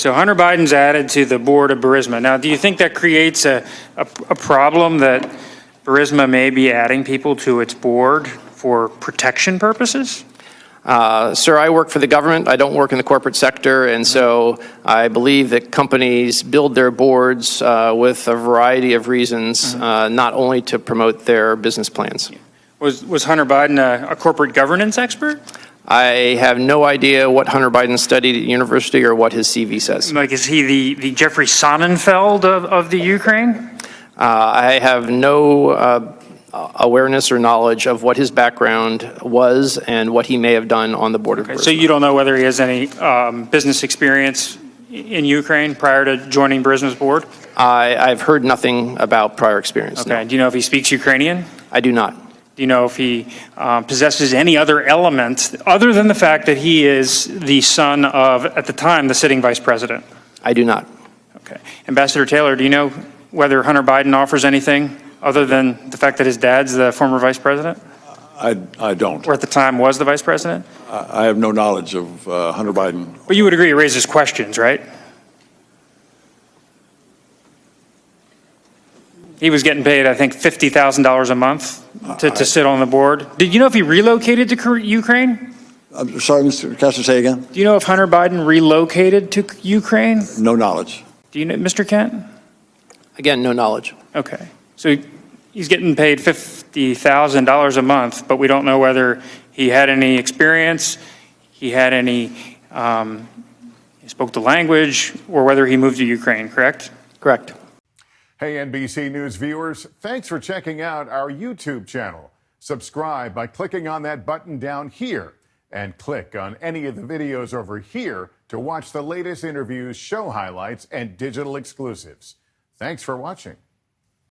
So Hunter Biden's added to the board of Burisma. Now, do you think that creates a problem that Burisma may be adding people to its board for protection purposes? Sir, I work for the government. I don't work in the corporate sector, and so I believe that companies build their boards with a variety of reasons, not only to promote their business plans. Was Hunter Biden a corporate governance expert? I have no idea what Hunter Biden studied at university or what his CV says. Like, is he the Jeffrey Sonnenfeld of the Ukraine? I have no awareness or knowledge of what his background was and what he may have done on the board of Burisma. So you don't know whether he has any business experience in Ukraine prior to joining Burisma's board? I've heard nothing about prior experience. Okay. No. Do you know if he speaks Ukrainian? I do not. Do you know if he possesses any other element other than the fact that he is the son of, at the time, the sitting vice president? I do not. Okay. Ambassador Taylor, do you know whether Hunter Biden offers anything other than the fact that his dad's the former vice president? I don't. Or at the time was the vice president? I have no knowledge of Hunter Biden. But you would agree it raises questions, right? He was getting paid, I think, $50,000 a month to sit on the board. Did you know if he relocated to Ukraine? I'm sorry, Mr. Kessler, say again? Do you know if Hunter Biden relocated to Ukraine? No knowledge. Do you know, Mr. Kent? Again, no knowledge. Okay. So he's getting paid $50,000 a month, but we don't know whether he had any experience, he had any, he spoke the language, or whether he moved to Ukraine, correct? Correct. Hey, NBC News viewers, thanks for checking out our YouTube channel. Subscribe by clicking on that button down here and click on any of the videos over here to watch the latest interviews, show highlights, and digital exclusives. Thanks for watching.